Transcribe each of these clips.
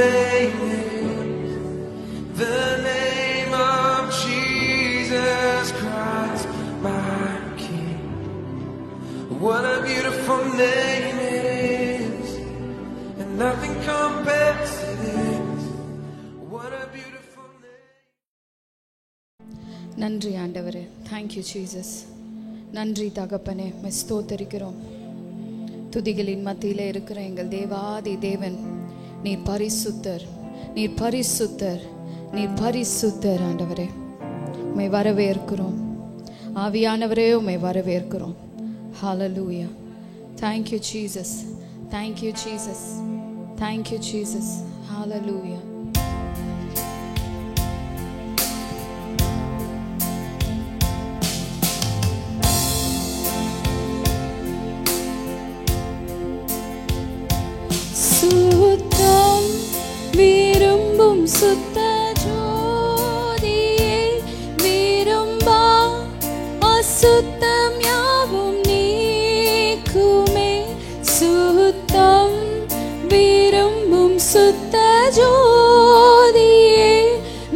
name is the name of Jesus Christ, my King. What a beautiful name it is, and nothing compares to this. What a beautiful name. நன்றி ஆண்டவரே. Thank you Jesus. நன்றி தகப்பனே, உம்மை ஸ்தோத்திரிக்கிறோம். துதிகளின் மத்தியிலே இருக்கிற எங்கள் தேவாதி தேவன், நீர் பரிசுத்தர், நீர் பரிசுத்தர், நீர் பரிசுத்தர் ஆண்டவரே. உம்மை வரவேற்கிறோம் ஆவியானவரே, உம்மை வரவேற்கிறோம். ஹல்லேலூயா. Thank you Jesus. Thank you Jesus. Thank you Jesus. Hallelujah. சுத்தம் விரும்பும் சுத்த ஜோதியே, விரும்பா அசுத்தம் யாவும் நீக்குமே. சுத்தம் விரும்பும் சுத்த ஜோதியே,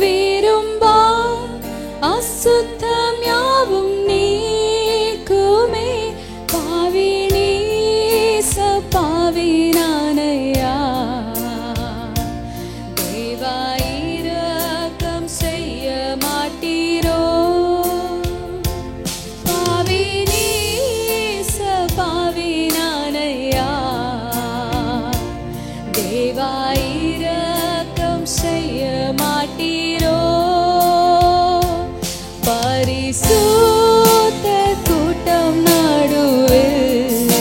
விரும்பா அசுத்தம் யாவும் நீக்குமே. பாவி நீச பாவி நானையா, தேவா இரக்கம் செய்ய மாட்டீரோ. பாவி நீச பாவி நானையா, தேவா இரக்கம் செய்ய மாட்டீரோ. பரிசுத்த கூட்டம் நடுவில்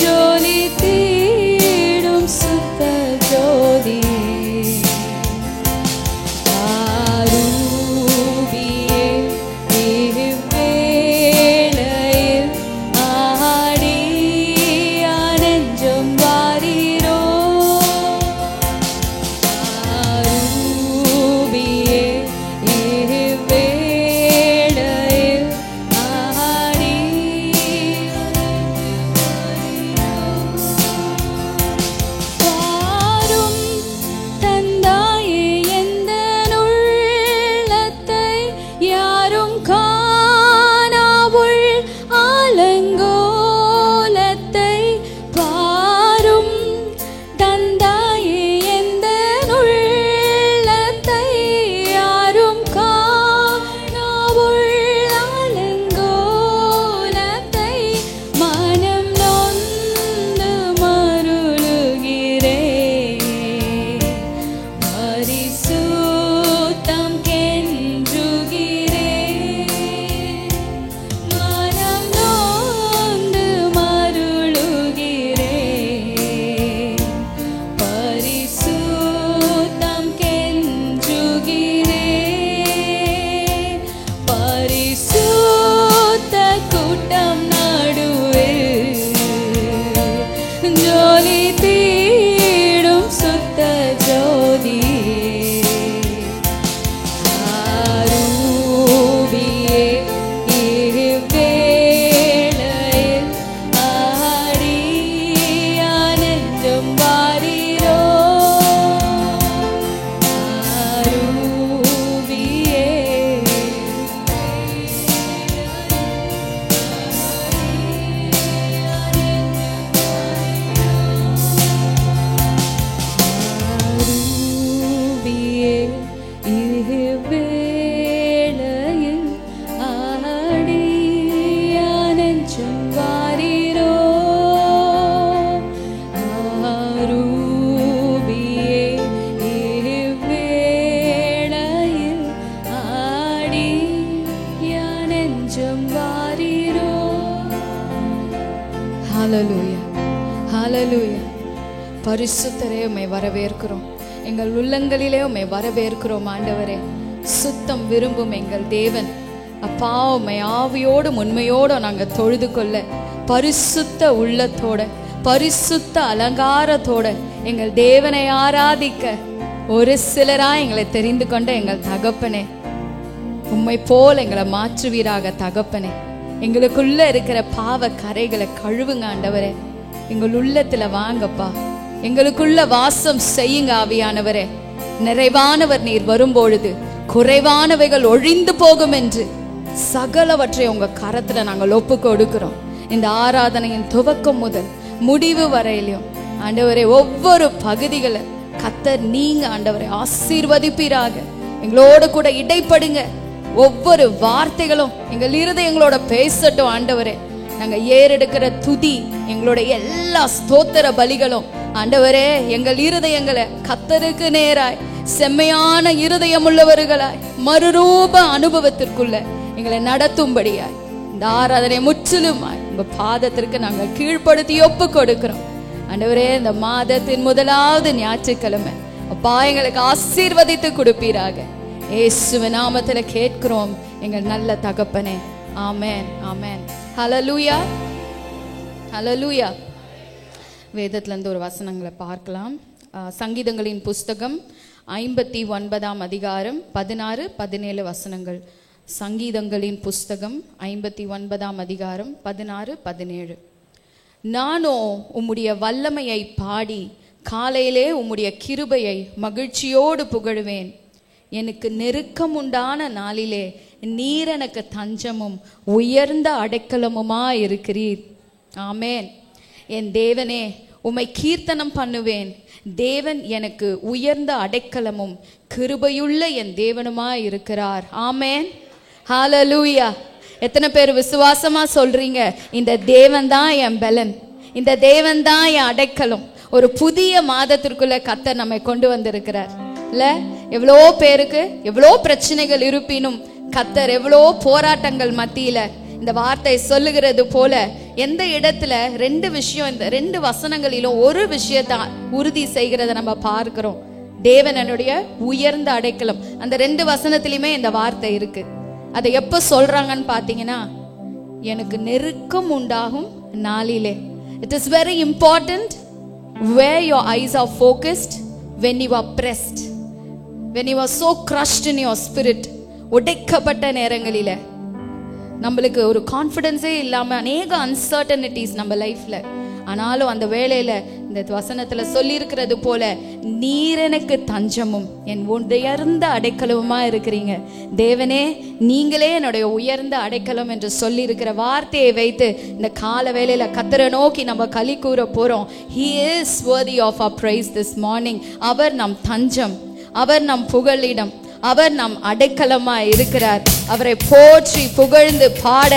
ஜோலி தீடும் சுத்த ஜோதி, ஆரூபியே இவ்வேளையில் ஆடி நெஞ்சம் வாரீரோ. ஆரூபியே இவ்வேளையில் ஆடி வாரும் தந்தாயே எந்தன் உள்ளத்தை, யாரும் காணாவுள் ஆலங்கோலத்தை. பாரும் தந்தாயே எந்தன் உள்ளத்தை, யாரும் காணாவுள் ஆலங்கோலத்தை. மனம் நொந்து மருளுகிறேன், பரிசுத்தம் கெஞ்சுகிறேன். மனம் நொந்து மருளுகிறேன், பரிசுத்தம் கெஞ்சுகிறேன். பரிசுத்த கூட்டம் நடுவில் ஜோலி தீடும் சுத்த ஜோதி, ஆரூபியே இவ்வேளையில் ஆடி நெஞ்சம் வாரீரோ. ஆரூபியே ஆரூபியே இவ்வேளையில் ஆடி நெஞ்சம் வாரீரோ. ஆரூபியே இவ்வேளையில் ஆடி நெஞ்சம் வாரீரோ. ஹல்லேலூயா. ஹல்லேலூயா. பரிசுத்தரே, உம்மை வரவேற்கிறோம். எங்கள் உள்ளங்களிலே உம்மை வரவேற்கிறோம் ஆண்டவரே. சுத்தம் விரும்பும் எங்கள் தேவன் அப்பா, உம்மை ஆவியோடு உண்மையோடு நாங்கள் தொழுது கொள்ள, பரிசுத்த உள்ளத்தோட பரிசுத்த அலங்காரத்தோட எங்கள் தேவனை ஆராதிக்க ஒரு சிலரா எங்களை தெரிந்து கொண்ட எங்கள் தகப்பனே, உம்மை போல் எங்களை மாற்றுவீராக தகப்பனே. எங்களுக்குள்ள இருக்கிற பாவ கரைகளை கழுவுங்க ஆண்டவரே. எங்கள் உள்ளத்துல வாங்கப்பா, எங்களுக்குள்ள வாசம் செய்யுங்க ஆவியானவரே. நிறைவானவர் நீர் வரும்பொழுது குறைவானவைகள் ஒழிந்து போகும் என்று சகலவற்றை உங்க கரத்துல நாங்கள் ஒப்பு கொடுக்கிறோம். இந்த ஆராதனையின் துவக்கம் முதல் முடிவு வரையிலும் ஆண்டவரே ஒவ்வொரு பகுதிகளை கர்த்தர் நீங்க ஆண்டவரே ஆசீர்வதிப்பீராக. எங்களோட கூட இடைப்படுங்க. ஒவ்வொரு வார்த்தைகளும் எங்கள் இருதயங்களோட பேசட்டும் ஆண்டவரே. நாங்க ஏறெடுக்கிற துதி, எங்களுடைய எல்லா ஸ்தோத்திர பலிகளும் ஆண்டவரே எங்கள் இருதயங்களை கர்த்தருக்கு நேராய் செம்மையான இருதயம் உள்ளவர்களாய் மறுரூப அனுபவத்திற்குள்ள எங்களை நடத்தும்படியாய் இந்த ஆராதனை முற்றிலுமாய் உங்க பாதத்திற்கு நாங்கள் கீழ்ப்படுத்தி ஒப்பு கொடுக்கிறோம் ஆண்டவரே. இந்த மாதத்தின் முதலாவது ஞாயிற்றுக்கிழமை அப்பா எங்களுக்கு ஆசீர்வதித்து கொடுப்பீராக. இயேசுவின் நாமத்துல கேட்கிறோம் எங்கள் நல்ல தகப்பனே. ஆமென், ஆமென். ஹல்லேலூயா, ஹல்லேலூயா. வேதத்துல இருந்து ஒரு வசனங்களை பார்க்கலாம். சங்கீதங்களின் புஸ்தகம் 59ஆம் அதிகாரம் 16, 17 வசனங்கள். சங்கீதங்களின் புஸ்தகம் 59ஆம் அதிகாரம் 16, 17. நானோ உம்முடைய வல்லமையை பாடி காலையிலே உம்முடைய கிருபையை மகிழ்ச்சியோடு புகழுவேன். எனக்கு நெருக்கம் உண்டான நாளிலே நீர் எனக்கு தஞ்சமும் உயர்ந்த அடைக்கலமுமா இருக்கிறீர். ஆமேன். என் தேவனே உம்மை கீர்த்தனம் பண்ணுவேன். தேவன் எனக்கு உயர்ந்த அடைக்கலமும் கிருபையுள்ள என் தேவனுமா இருக்கிறார். ஆமேன், ஹல்லேலூயா. எத்தனை பேர் விசுவாசமா சொல்றீங்க, இந்த தேவன் தான் என் பலன், இந்த தேவன் தான் என் அடைக்கலம். ஒரு புதிய மாதத்திற்குள்ள கர்த்தர் நம்மை கொண்டு வந்திருக்கிறார் இல்ல? எவ்வளோ பேருக்கு எவ்வளோ பிரச்சனைகள் இருப்பினும் கர்த்தர் எவ்வளோ போராட்டங்கள் மத்தியில இந்த வார்த்தை சொல்லுகிறது போல எந்த இடத்துல ரெண்டு விஷயம், இந்த ரெண்டு வசனங்களிலும் ஒரு விஷயத்தை உறுதி செய்கிறத நம்ம பார்க்கிறோம். தேவன் என்னுடைய உயர்ந்த அடைக்கலம். அந்த ரெண்டு வசனத்திலுமே இந்த வார்த்தை இருக்கு. அதை எப்ப சொல்றாங்கன்னு பாத்தீங்கன்னா, எனக்கு நெருக்கம் உண்டாகும் நாளிலே. It is very important where your eyes are focused when you are pressed, when you are so crushed in your spirit. உடைக்கப்பட்ட நேரங்களில நம்மளுக்கு ஒரு கான்ஃபிடன்ஸே இல்லாம அநேக அன்சர்டனிட்டிஸ் நம்ம லைஃப்ல. ஆனாலும் அந்த வேளையில இந்த வசனத்துல சொல்லி இருக்கிறது போல நீர் எனக்கு தஞ்சமும் என் உயர்ந்த அடைக்கலமுமா இருக்கிறீங்க. தேவனே நீங்களே என்னுடைய உயர்ந்த அடைக்கலம் என்று சொல்லி இருக்கிற வார்த்தையை வைத்து இந்த கால வேளையில கர்த்தரை நோக்கி நம்ம களி கூற போறோம். He is worthy of our praise this morning. அவர் நம் தஞ்சம், அவர் நம் புகலிடம், அவர் நம் அடைக்கலமா இருக்கிறார். அவரை போற்றி புகழ்ந்து பாட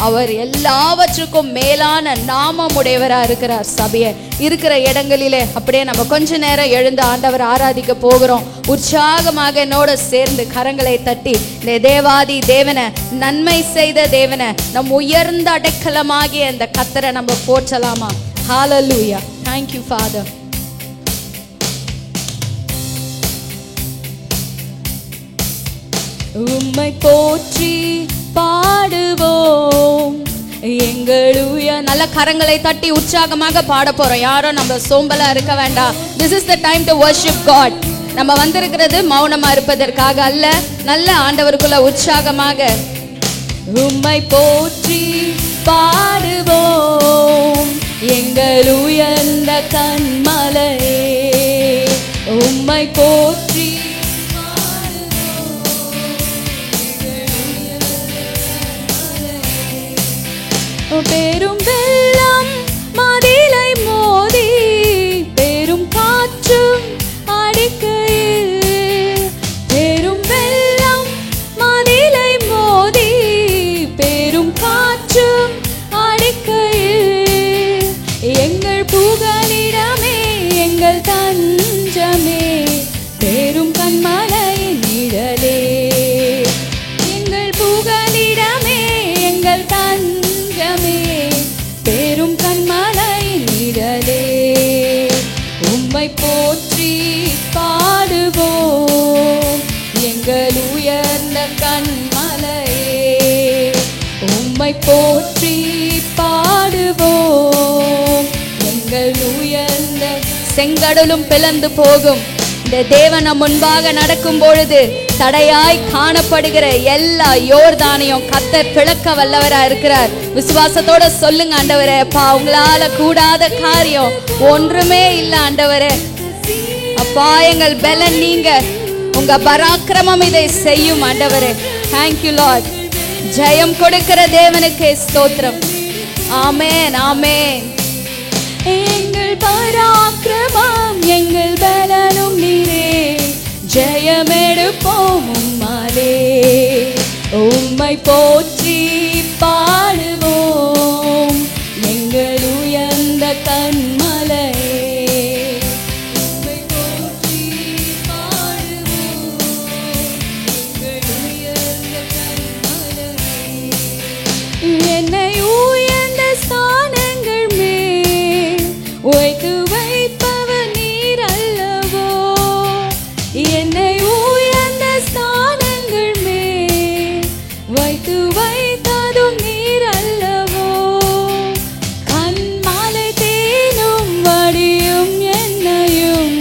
அவர் எல்லாவற்றுக்கும் மேலான நாமம் உடையவரா இருக்கிறார். சபையை இருக்கிற இடங்களிலே அப்படியே நம்ம கொஞ்ச நேரம் எழுந்து ஆண்டவர் ஆராதிக்க போகிறோம். உற்சாகமாக என்னோட சேர்ந்து கரங்களை தட்டி இந்த தேவாதி தேவனை, நன்மை செய்த தேவனை, நம் உயர்ந்த அடைக்கலமாகிய இந்த கர்த்தரை நம்ம போற்றலாமா? ஹல்லேலூயா. Thank you Father. உம்மை போற்றி பாடுவோம் எங்களுடைய நல்ல கரங்களை தட்டி உற்சாகமாக பாட போறோம். யாரும் நம்ம சோம்பலா இருக்க வேண்டாம். This is the time to worship God. நம்ம வந்திருக்கிறது மௌனமா இருப்பதற்காக அல்ல, நல்ல ஆண்டவருக்குள்ள உற்சாகமாக உம்மை போற்றி பாடுவோம் எங்கள் உயர்ந்த கன்மலையே. உம்மை போற்றி பெரும் வெள்ளம் மதிலை மோதி பெரும் காற்றும் அடிக்கையில், பெரும் வெள்ளம் மதிலை மோதி பெரும் காற்றும் அடிக்கையில், எங்கள் புகலிடமே எங்கள் தஞ்சமே பெரும் கன்மலை நிழலே. எங்கள் புகலிடமே எங்கள் தஞ்சமே பெரும் கன்மலை நிழலே. உம்மை போற்றி பாடுவோம் எங்கள் உயர்ந்த கன்மலையே. உம்மை போற்றி பாடுவோம் எங்கள் உயர்ந்த. செங்கடலும் பிளந்து போகும். இந்த தேவன் நம் முன்பாக நடக்கும் பொழுது தடையாய் காணப்படுகிற எல்லா யோர்தானையும் கர்த்தர் பிளக்க வல்லவரா இருக்கிறார். விசுவாசத்தோட சொல்லுங்க, ஆண்டவரே, அப்பா உங்களால கூடாத காரியம் ஒன்றுமே இல்லை ஆண்டவரே. அப்பா எங்கள் பலன் நீங்க, உங்க பராக்கிரமம் இதை செய்யும் ஆண்டவரே. Thank you Lord. ஜெயம் கொடுக்கிற தேவனுக்கு ஸ்தோத்திரம். ஆமென், ஆமென். எங்கள் பராக்கிரமம் எங்கள் பலனும் நீரே, ஜெயமெடுப்போம் உம்மாலே. உம்மை போற்றி பாடுவோம் எங்கள் உயர்ந்த கன்மலையே. உம்மை போற்றி பாடுவோம் எங்கள் உயர்ந்த கன்மலையே. என்னை உயர்ந்த ஸ்தானங்கள் மேல் வைத்து வைப்பவர் நீர் அல்லவோ. என்னை உயர்ந்த ஸ்தானங்கள் மேல் வைத்து வைத்ததும் நீர் அல்லவோ. கண்மாலை தேனும் வடியும் என்னையும்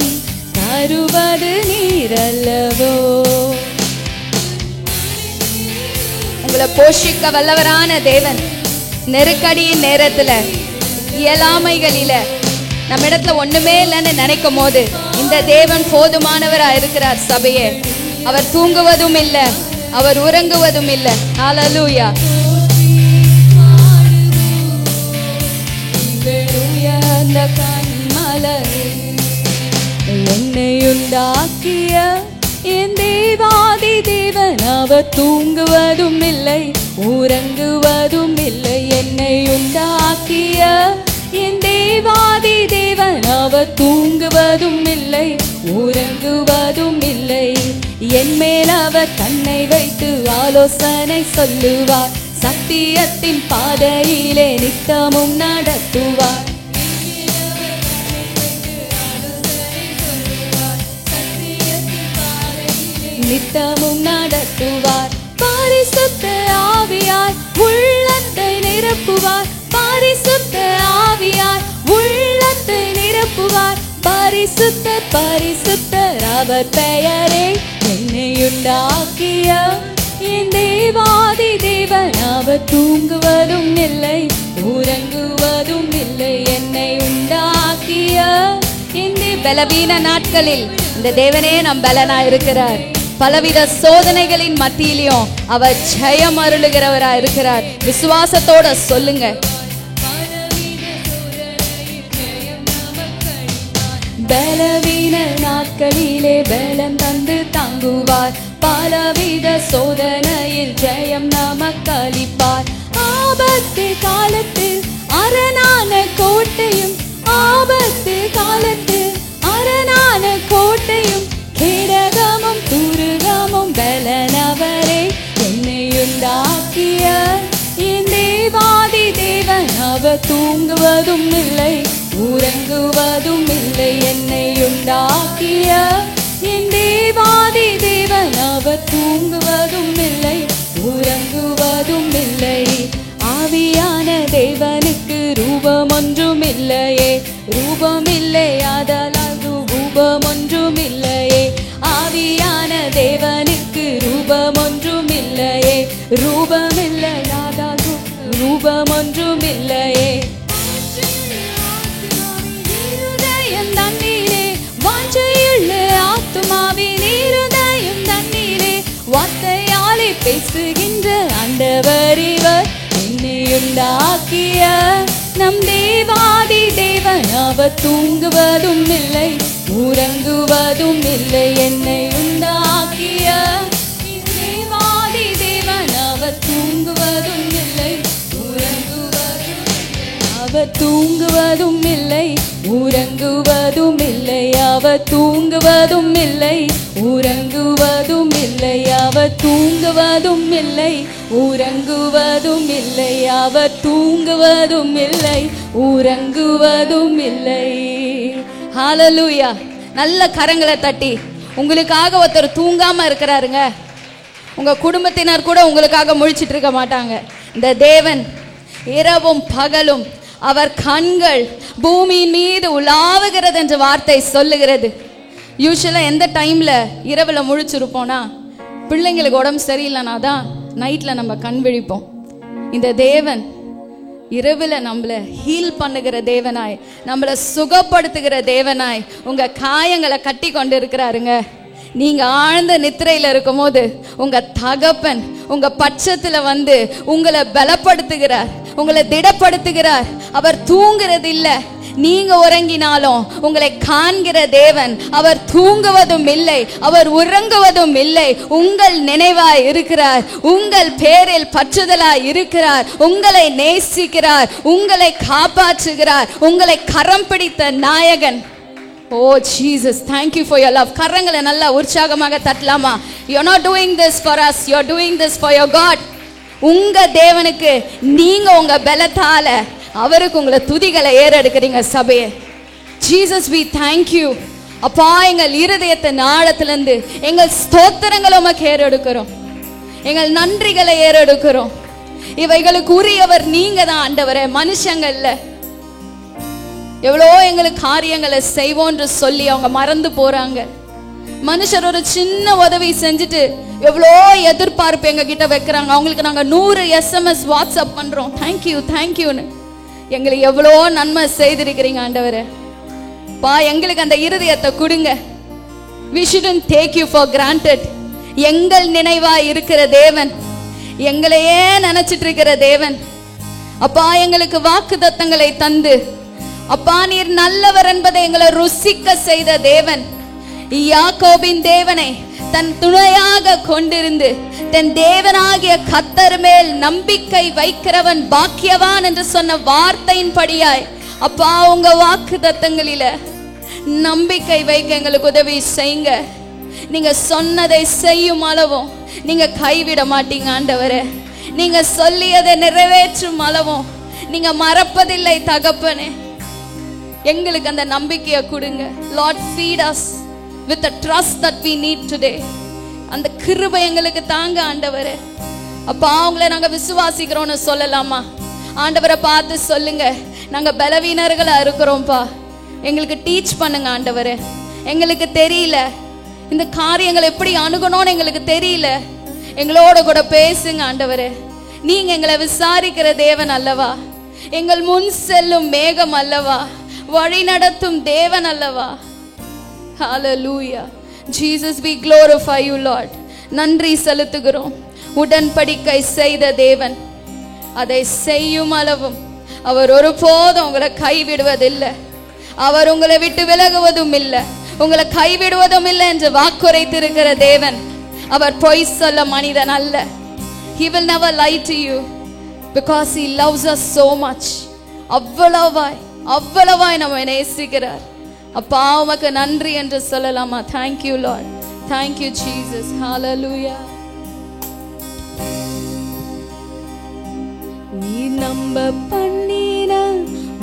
தருவது நீர் அல்லவோ. உங்களை போஷிக்க வல்லவரான தேவன் நெருக்கடியின் நேரத்துல, இயலாமைகளில, நம்ம இடத்துல ஒண்ணுமே இல்லைன்னு நினைக்கும் போது இந்த தேவன் போதுமானவரா இருக்கிறார். சபையே, அவர் தூங்குவதும் இல்லை, அவர் உறங்குவதும் இல்லை. ஹல்லேலூயா. என்னை உண்டாக்கிய என் தேவாதி தேவன் அவர் தூங்குவதும் இல்லை, உறங்குவதும் இல்லை. என்னை உண்டாக்கிய என் தேவாதி தேவன் அவர் தூங்குவதும் இல்லை, உறங்குவதும் இல்லை. என் மேல் அவர் தன்னை வைத்து ஆலோசனை சொல்லுவார், சத்தியத்தின் பாதையிலே நித்தமும் நடத்துவார். நித்தமும் நடத்துவார். பரிசுத்த ஆவியார் உள்ளத்தை நிரப்புவார், பரிசுத்த ஆவியார் உள்ளத்தை நிரப்புவார். பரிசுத்தர் பரிசுத்தர் அவர் பெயரே. என்னை உண்டாக்கிய என் தேவாதி தேவன் அவர் தூங்குவதும் இல்லை, உறங்குவதும் இல்லை. என்னை உண்டாக்கிய இந்த பலவீன நாட்களில் இந்த தேவனே நம் பலனா இருக்கிறார். பலவித சோதனைகளின் மத்தியிலும் அவர் ஜெயம் அருளுகிறவரா இருக்கிறார். விசுவாசத்தோட சொல்லுங்க. பலவீன நாட்களிலே பலம் தந்து தாங்குவார், பலவித சோதனையில் ஜெயம் நமக்கு அளிப்பார். ஆபத்து காலத்தில் அரணான கோட்டையும், ஆபத்து காலத்தில் அரணான கோட்டையும், கேடகமும் துருகமும் பலனவரே. என்னை உண்டாக்கிய என் தேவாதி தேவன் அவர் தூங்குவதும் இல்லை, உறங்குவதும் இல்லை. என்னை உண்டாக்கிய என் தேவாதி தேவன் அவர் தூங்குவதும் இல்லை, உறங்குவதும் இல்லை. ஆவியான தேவனுக்கு ரூபம் ஒன்றும் இல்லையே, ரூபம் இல்லை ஆதலால் ரூபம் ஒன்றும் இல்லையே. ஆவியான தேவனுக்கு ரூபம் ஒன்றும் இல்லையே, ரூபம் இல்லை ஆதலால் ரூபம் ஒன்றும் இல்லையே. தண்ணீரே வாஞ்சையுள்ள ஆத்துமாவின் இருதயம் தண்ணீரே, வார்த்தையாலே பேசுகின்ற ஆண்டவர் இவர். என்னை உண்டாக்கிய நம் தேவாதி தேவன் அவர் தூங்குவதும் இல்லை, உறங்குவதும் இல்லை. என்னை உண்டாக்கிய தேவாதி தேவன் அவர் தூங்குவதும் இல்லை, உறங்குவதும் அவர் தூங்குவதும் இல்லை, உறங்குவதும் இல்லை. அவர் தூங்குவதும் இல்லை, உறங்குவதும் இல்லை. அவர் தூங்குவதும் இல்லை, உறங்குவதும் இல்லை. அவர் தூங்குவதும் இல்லை, உறங்குவதும் இல்லை. ஹல்லேலூயா. நல்ல கரங்களை தட்டி உங்களுக்காக ஒருத்தர் தூங்காம இருக்கிறாருங்க. உங்க குடும்பத்தினர் கூட உங்களுக்காக முழிச்சிட்டு இருக்க மாட்டாங்க. இந்த தேவன் இரவும் பகலும் அவர் கண்கள் பூமியின் மீது உலாவுகிறது என்று வார்த்தை சொல்லுகிறது. யூசுவலா எந்த டைம்ல இரவுல முழிச்சிருப்போம்னா, பிள்ளைங்களுக்கு உடம்பு சரியில்லைனா தான் நைட்ல நம்ம கண் விழிப்போம். இந்த தேவன் இரவுல நம்மள ஹீல் பண்ணுகிற தேவனாய், நம்மள சுகப்படுத்துகிற தேவனாய் உங்க காயங்களை கட்டி கொண்டு இருக்கிறாருங்க. நீங்க ஆழ்ந்த நித்திரையில இருக்கும் போது உங்க தகப்பன் உங்க பட்சத்துல வந்து உங்களை பலப்படுத்துகிறார், உங்களை திடப்படுத்துகிறார். அவர் தூங்குறது இல்ல. நீங்க உறங்கினாலும் உங்களை காண்கிற தேவன். அவர் தூங்குவதும் இல்லை, அவர் உறங்குவதும் இல்லை. உங்கள் நினைவாய் இருக்கிறார், உங்கள் பேரில் பற்றுதலாய் இருக்கிறார், உங்களை நேசிக்கிறார், உங்களை காப்பாற்றுகிறார், உங்களை கரம் பிடித்த நாயகன். Oh Jesus, thank you for your love. கரங்களை நல்லா உற்சாகமாக தட்டலாமா? You're not doing this for us, you're doing this for your God. உங்க தேவனுக்கு நீங்க உங்க பலத்தால அவருக்கு உங்களை துதிகளை ஏறெடுக்கிறீங்க சபையே. Jesus, we thank you. அப்பா, எங்கள் இருதயத்தின் ஆழத்திலிருந்து எங்கள் ஸ்தோத்திரங்களை உமக்கு ஏறெடுக்கிறோம், எங்கள் நன்றிகளை ஏறெடுக்கிறோம். இவைகளுக்கு உரியவர் நீங்க தான் ஆண்டவரே, மனுஷங்க இல்ல. எவ்வளோ எங்களுக்கு காரியங்களை செய்வோன்று சொல்லி அவங்க மறந்து போறாங்க. மனுஷர் ஒரு சின்ன உதவி செஞ்சுட்டு எவ்வளோ எதிர்பார்ப்பு எங்க கிட்ட வைக்கிறாங்க. அவங்களுக்கு நாங்க 100 SMS வாட்ஸ்அப் பண்றோம், தேங்க்யூ தேங்க்யூன்னு. எங்களுக்கு எவ்வளோ நன்மை செய்திருக்கிறீங்க ஆண்டவரே. பா, எங்களுக்கு அந்த இருதயத்தை கொடுங்க. We shouldn't take you for granted. எங்கள் நினைவா இருக்கிற தேவன், எங்களையே நினைச்சிட்டு இருக்கிற தேவன். அப்பா, எங்களுக்கு வாக்குத்தத்தங்களை தந்து அப்பா நீர் நல்லவர் என்பதை எங்களை ருசிக்க செய்த தேவன். யாக்கோபின் தேவனை தன் துணையாக கொண்டிருந்து தன் தேவனாகிய கர்த்தர் மேல் நம்பிக்கை வைக்கிறவன் பாக்கியவான் என்று சொன்ன வார்த்தையின் படியாய் அப்பா உங்க வாக்குத்தத்தங்களில நம்பிக்கை வைக்க எங்களுக்கு உதவி செய்யுங்க. நீங்க சொன்னதை செய்யும் அளவும் நீங்க கைவிட மாட்டீங்க ஆண்டவரே. நீங்க சொல்லியதை நிறைவேற்றும் அளவும் நீங்க மறப்பதில்லை தகப்பனே. எங்களுக்கு அந்த நம்பிக்கையை கொடுங்க. Lord, feed us with the trust that we need today. அந்த கிருபை எங்களுக்கு தாங்க ஆண்டவரே. அப்பா, உங்களை நாங்க விசுவாசிக்கிறோம்னு சொல்லலாமா? ஆண்டவரை பார்த்து சொல்லுங்க, நாங்க பலவீனர்களா இருக்கிறோம்ப்பா, எங்களுக்கு டீச் பண்ணுங்க ஆண்டவரே. எங்களுக்கு தெரியல, இந்த காரியங்களை எப்படி அணுகணும்னு எங்களுக்கு தெரியல. எங்களோட கூட பேசுங்க ஆண்டவரே. நீங்க எங்களை விசாரிக்கிற தேவன் அல்லவா? எங்கள் முன் செல்லும் மேகம் அல்லவா? வழி நடத்தும் தேவன் அல்லவா? Hallelujah. Jesus, we glorify you Lord. நன்றி செலுத்துகிறோம். உடன்படிக்கை செய்த தேவன், அதை செய்யும் அளவும் அவர் ஒருபோதும் உங்களை கைவிடுவதில்லை. அவர் உங்களை விட்டு விலகுவதும் இல்லை, உங்களை கைவிடுவதும் இல்லை என்று வாக்குரைத்திருக்கிற தேவன். அவர் பொய் சொல்ல மனிதன் அல்ல. He will never lie to you because he loves us so much. அவ்வளவாய் நம்மை நேசிக்கிறார். அப்பா, உமக்கு நன்றி என்று சொல்லலாமா? Thank you Lord, thank you Jesus. Hallelujah. நீ நம்ப பண்ணின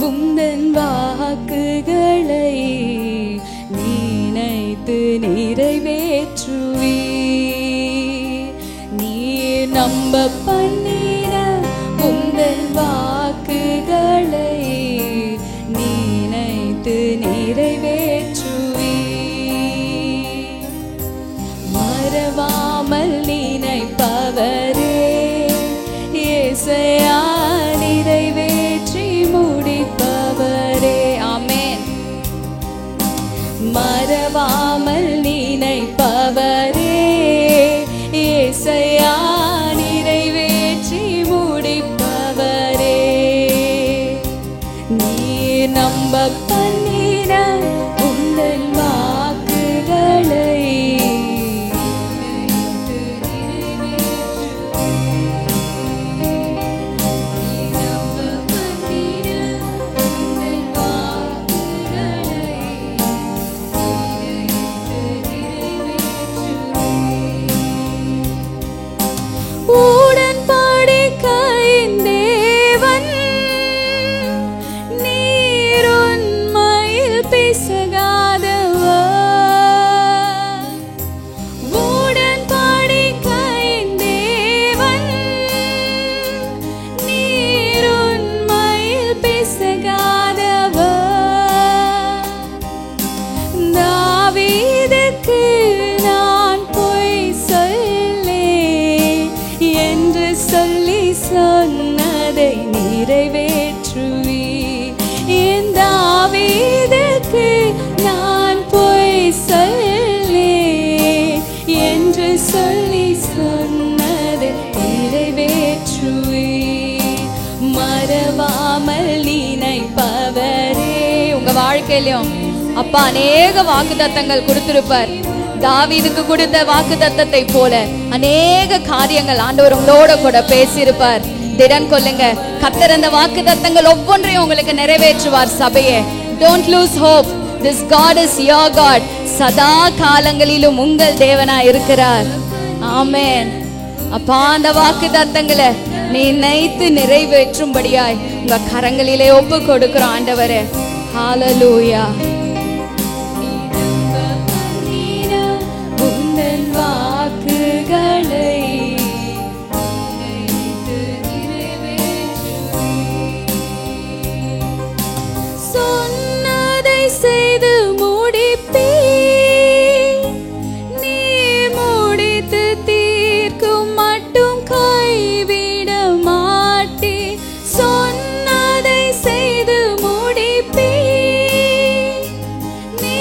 உந்தன் வாக்குகளை நினைத்து நிறைவேற்றுவி. நீ நம்ப பண்ணின உந்தன் வாக்குகளை நினைத்து நிறைவேற்றுவி. மறவாமல் நினைப்பவரே இயேசையா, நிறைவேற்றி முடிப்பவரே. ஆமென். மறவாமல் நினைப்பவரே இயேசையா, நிறைவேற்றி வாழ்க்கையிலும் அப்பா அநேக வாக்குத்தத்தங்கள் கொடுத்திருப்பார். தாவீதுக்கு கொடுத்த வாக்குத்தத்தத்தை போல அநேக காரியங்கள் ஆண்டவர் உங்களோட கூட பேசியிருப்பார். திடன் கொள்ளுங்க, கர்த்தர் அந்த வாக்குத்தத்தங்கள் ஒவ்வொன்றையும் உங்களுக்கு நிறைவேற்றுவார். சபையே, don't lose hope. This God is your God. சதா காலங்களிலும் உங்கள் தேவனாய் இருக்கிறார். ஆமென். அப்பா அந்த வாக்குத்தத்தங்களை நினைத்து நிறைவேற்றும்படியாய் உங்க கரங்களிலே ஒப்பு கொடுக்கிறோம் ஆண்டவரே. ஹalleluya. உந்தன் வாக்குகளை சொன்னதை செய்து முடிப்பீ, நீ முடித்து தீர்க்கும் மட்டும் கைவிட மாட்டே. சொன்னதை செய்து முடிப்பீ, நீ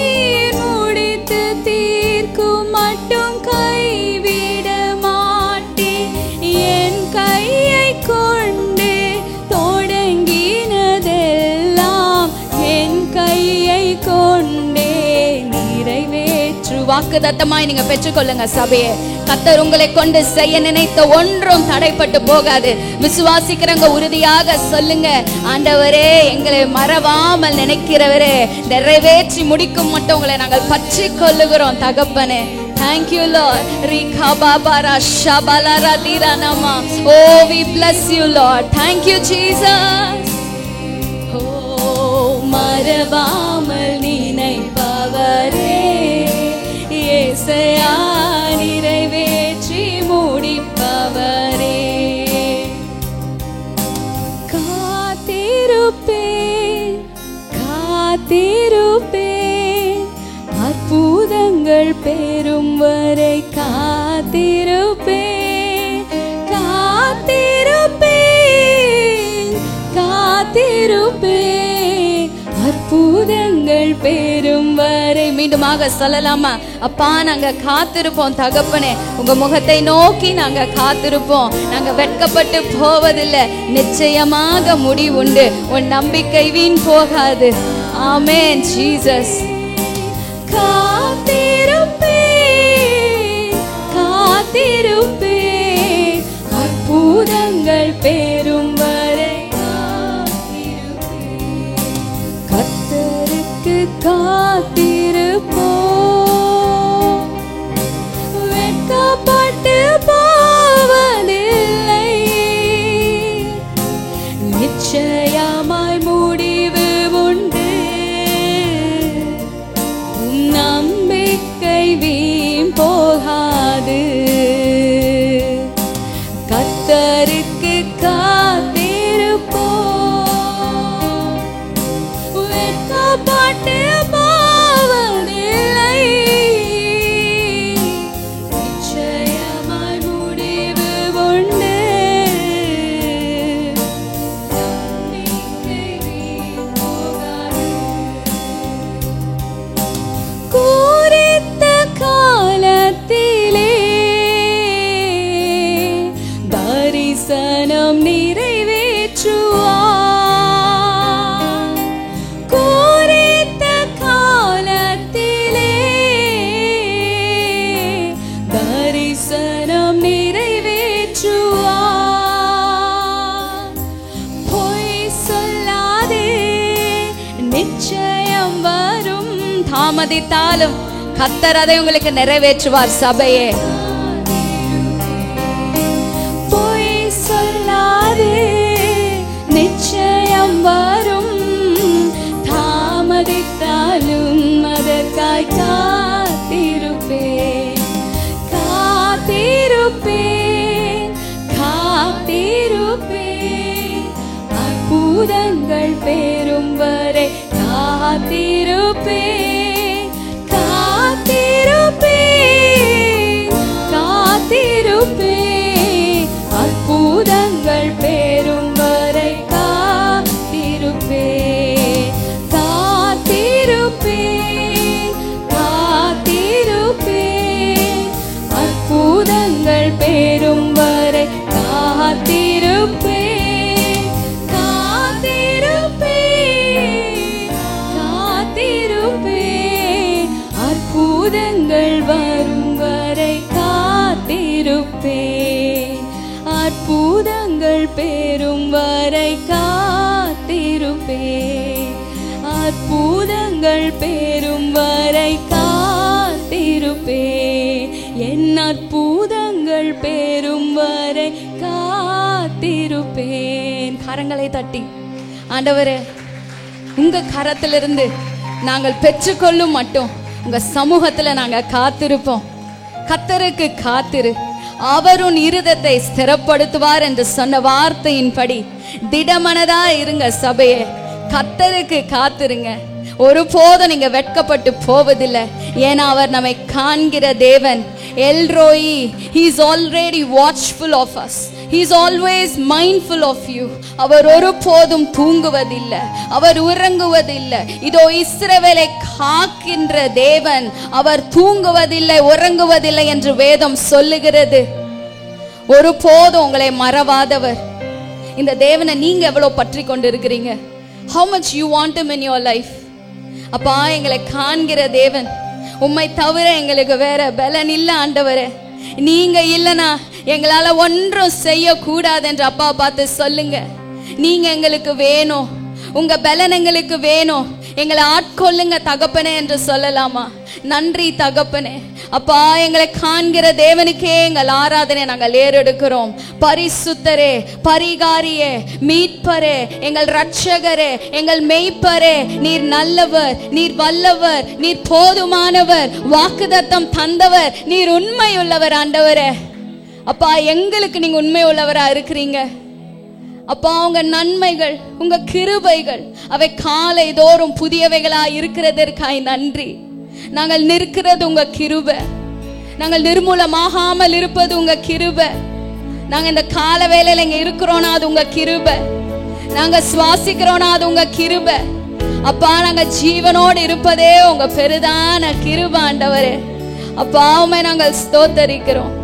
முடித்து தீர்க்கும் மட்டும் கைவிட மாட்டே. என் கையை கொண்டு தொடங்கினதெல்லாம் என் கையை கொண்டே நிறைவேற்று. வாக்குத்தத்தமாய் நீங்க பெற்றுக்கொள்ளுங்க சபையே. கர்த்தர் உங்களை கொண்டு செய்ய நினைத்த ஒன்றும் தடைப்பட்டு போகாது. விசுவாசிக்கிறவங்க உறுதியாக சொல்லுங்க, ஆண்டவரே எங்களை மறவாமல் நினைக்கிறவரே, நிறைவேற்றி முடிக்கும் மட்டும் உங்களை நாங்கள் பற்றி கொள்ளுகிறோம் தகப்பனே. Thank you Lord. Rika babara shabalara diranama. Oh, we bless you Lord. Thank you Jesus. Oh, மறவாமல் நினைப்பவரே, இயேசுயா நிறைவேற்றி முடிப்பவரே. காத்திருப்பேன் காத்திருப்பேன், அற்புதங்கள் பெறும் வரை காத்திருப்பேன் காத்திருப்பேன் காத்திருப்பேன், அற்புதங்கள் பெறும் வரை. மீண்டுமாக சொல்லலாமா? அப்பா நாங்க காத்திருப்போம் தகப்பனே, உங்க முகத்தை நோக்கி நாங்க காத்திருப்போம். நாங்க வெட்கப்பட்டு போவதில்லை, நிச்சயமாக முடிவுண்டு. உன் நம்பிக்கை வீண் போகாது. ஆமென் ஜீசஸ். காத்திருப்பேன் காத்திருப்பேன், அற்புதங்கள் பெறும் வரை காத்திருப்பேன். கர்த்தருக்கு காத்திருப்போம், வெட்கப்பட்டு போவதில்லை. நிச்சயமாய் முடிவு உண்டு, நம்பிக்கை வீண் போகாது. கர்த்தருக்கு காத்திருப்போம், வெட்கப்பட்டு போவதில்லை. நிச்சயமாய் முடிவு உண்டு, நம்பிக்கை வீண் போகாது. குறித்த காலத்திலே தரிசனம் நிறைவேற்றுவார். குறித்த காலத்திலே தரிசனம் நிறைவேற்றுவார். பொய் சொல்லாதே, நிச்சயம் வரும். தாமதித்தாலும் கர்த்தர் அதை உங்களுக்கு நிறைவேற்றுவார் சபையே. பொய் சொல்லாதே, நிச்சயம் வரும். தாமதித்தாலும் அதற்காய் காத்திருப்பேன் காத்திருப்பேன் காத்திருப்பேன், அற்புதங்கள் பெறும் வரை காத்திருப்பேன் காத்திருப்பேன் காத்திருப்பேன், அற்புதங்கள் பெறும் வரை காத்திருப்பேன். வரும் வரை காத்திருப்பேன். அற்புதங்கள் பெறும் வரை காத்திருப்பேன். அற்புதங்கள் பெறும் வரை காத்திருப்பேன். என் அற்புதங்கள் பெறும் வரை காத்திருப்பேன். கரங்களை தட்டி ஆண்டவரே, உங்க கரத்திலிருந்து நாங்கள் பெற்றுக்கொள்ளும் மட்டும் உங்க சமூகத்துல நாங்க காத்திருப்போம். கர்த்தருக்கு காத்திரு, அவர் உன் இருதயத்தை ஸ்திரப்படுத்துவார் என்று சொன்ன வார்த்தையின்படி திடமனதா இருங்க சபையே. கர்த்தருக்கு காத்திருங்க. ஒருபோதும் நீங்க வெட்கப்பட்டு போவதில்லை. ஏன்னா அவர் நம்மை காண்கிற தேவன். எல்ரோயி, he is already watchful of us. He is always mindful of you. அவர் ஒருபோதும் தூங்குவதில்லை, அவர் உறங்குவதில்லை. இதோ இஸ்ரவேலை காக்கின்ற தேவன், அவர் தூங்குவதில்லை உறங்குவதில்லை என்று வேதம் சொல்லுகிறது. ஒருபோதும் உங்களை மறவாதவர். இந்த தேவனை நீங்க எவ்வளவு பற்றி கொண்டு இருக்கிறீங்க? How much you want him in your life? அப்பா, எங்களை காண்கிற தேவன், உம்மை தவிர எங்களுக்கு வேற பலன் இல்ல ஆண்டவரே. நீங்க இல்லனா எங்களால ஒன்றும் செய்ய கூடாது என்று அப்பா பார்த்து சொல்லுங்க. நீங்க எங்களுக்கு வேணும், உங்க பலன் எங்களுக்கு வேணும், எங்களை ஆட்கொள்ளுங்க தகப்பனே என்று சொல்லலாமா? நன்றி தகப்பனே. அப்பா, எங்களை காண்கிற தேவனுக்கே எங்கள் ஆராதனை நாங்கள் ஏறெடுக்கிறோம். பரிசுத்தரே, பரிகாரியே, மீட்பரே, எங்கள் இரட்சகரே, எங்கள் மெய்ப்பரே, நீர் நல்லவர், நீர் வல்லவர், நீர் போதுமானவர், வாக்குத்தத்தம் தந்தவர், நீர் உண்மையுள்ளவர் ஆண்டவரே. அப்பா, எங்களுக்கு நீங்க உண்மை உள்ளவரா இருக்கிறீங்க. அப்பா, உங்க நன்மைகள், உங்க கிருபைகள் அவை காலை தோறும் புதியவைகளா இருக்கிறதற்காய் நன்றி. நாங்கள் நிற்கிறது உங்க கிருபை, நாங்கள் நிர்மூலமாகாமல் இருப்பது உங்க கிருபை. நாங்க இந்த கால வேளையில இங்க இருக்கிறோம்னா அது உங்க கிருபை. நாங்க சுவாசிக்கிறோம்னா அது உங்க கிருபை. அப்பா, நாங்க ஜீவனோடு இருப்பதே உங்க பெரிதான கிருபை ஆண்டவரே. அப்பா, உம்மை நாங்கள் ஸ்தோத்தரிக்கிறோம்.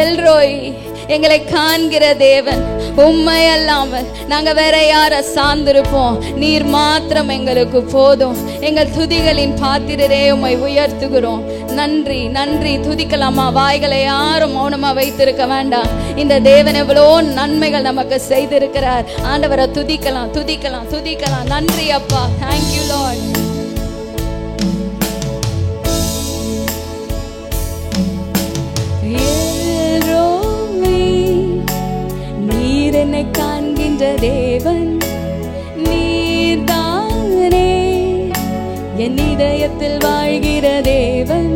எல்ரோய், எங்களை காண்கிற தேவன், உம்மை அல்லாமல் நாங்க வேற யார சார்ந்திருப்போம்? நீர் மாத்திரம் எங்களுக்கு போதும். எங்கள் துதிகளின் பாத்திரரே, உம்மை உயர்த்துகிறோம். நன்றி நன்றி. துதிக்கலாமா? வாய்களை யாரும் மௌனமா வைத்திருக்க வேண்டாம். இந்த தேவன் எவ்வளோ நன்மைகள் நமக்கு செய்திருக்கிறார். ஆண்டவரை துதிக்கலாம் துதிக்கலாம் துதிக்கலாம். நன்றி அப்பா. Thank you Lord. என்னை காண்கின்ற தேவன் நீர்தானே, என் இதயத்தில் வாழ்கிற தேவன்.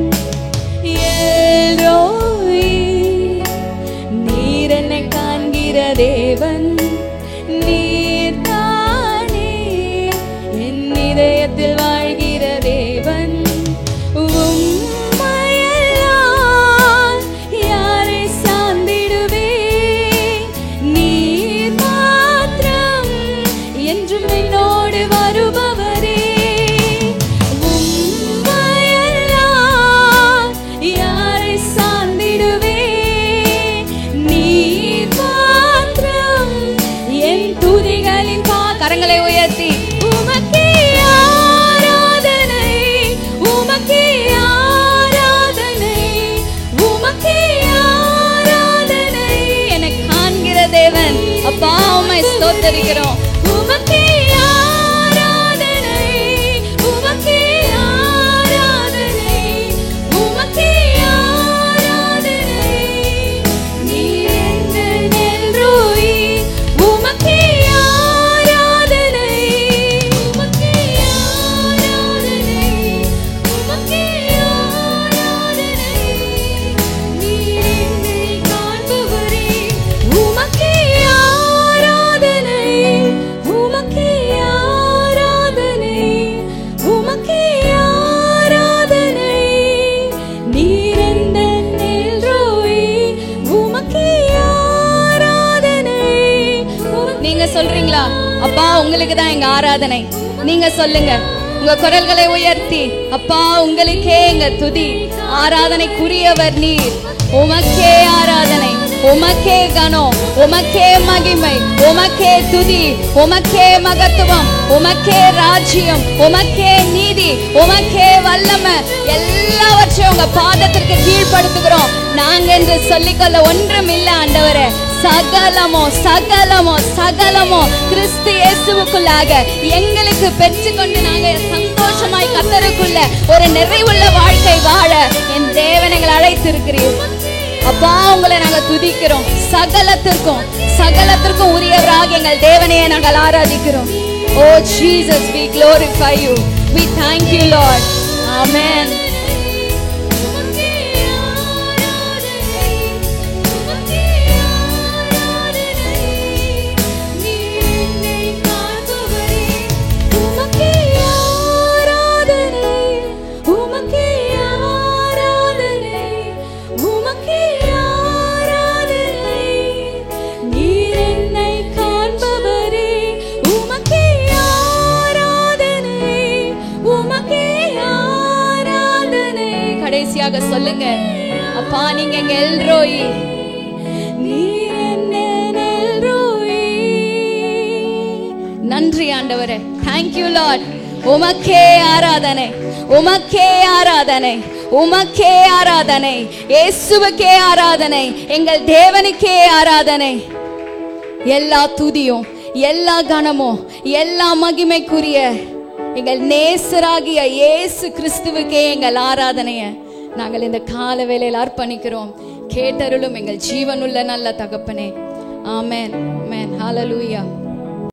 எல்ரோயி, நீர் என்னை காண்கிற தேவன் நீர்தானே, என் இதயத்தில் வாழ்கிற தேவன். கரங்களை உயர்த்தி உமக்கே ஆராதனை, உமக்கே ஆராதனை, உமக்கே ஆராதனை. என்னை காண்கிற தேவன் அப்பா, உம்மை ஸ்தோத்திரிக்கிறோம். உமக்கே ஆராதனை, உமக்கே ஆராதனை, உமக்கே ஆராதனை. நீர் என் எல்ரோயி, உமக்கே சொல்றீங்களா? அப்பா, உங்களுக்கு தான் எங்க ஆராதனை. நீங்க சொல்லுங்க உங்க குரல்களை உயர்த்தி. அப்பா, உங்களுக்கே எங்க துதி. ஆராதனைக்குரியவர் நீர். உமக்கே ஆராதனை. உமக்கே கனம், உமக்கே மகிமை, உமக்கே துதி, உமக்கே மகத்துவம், உமக்கே ராஜ்யம், உமக்கே நீதி, உமக்கே வல்லமை, எல்லாவற்றையும் உங்க பாதத்திற்கு கீழ்ப்படுத்துகிறோம். நாங்க என்று சொல்லிக்கொள்ள ஒன்றும் இல்லை ஆண்டவரே. சகலமோ சகலமோ சகலமோ கிறிஸ்து இயேசுவுக்குள்ளாக எங்களுக்கு பெற்றுக்கொண்டு நாங்க சந்தோஷமாய் கர்த்தருக்குள்ள ஒரு நிறைவுள்ள வாழ்க்கை வாழ என் தேவன் எங்களை அழைத்திருக்கிறீர். அப்பா, உங்களை நாங்க துதிக்கிறோம். சகலத்திற்கும் உரியவராக எங்கள் தேவனையே நாங்கள் ஆராதிக்கிறோம். ஓ Jesus, we glorify you, we thank you Lord. Amen. கடைசியாக சொல்லுங்க, அப்பா நீங்க எங்க எல்ரோயி, நன்றி ஆண்டவரே. Thank you Lord. உமக்கே ஆராதனை, உமக்கே ஆராதனை, உமக்கே ஆராதனை, இயேசுவுக்கே ஆராதனை, எங்கள் தேவனுக்கே ஆராதனை. எல்லா துதியும், எல்லா கனமும், எல்லா மகிமைக்குரிய எங்கள் நேசராகிய இயேசு கிறிஸ்துவுக்கே எங்கள் ஆராதனைய நாங்கள் இந்த கால வேளையில் அர்ப்பணிக்கிறோம். கேட்டருளும் எங்கள் ஜீவனுள்ள நல்ல தகப்பனே. ஆமென், ஆமென், ஹல்லேலூயா.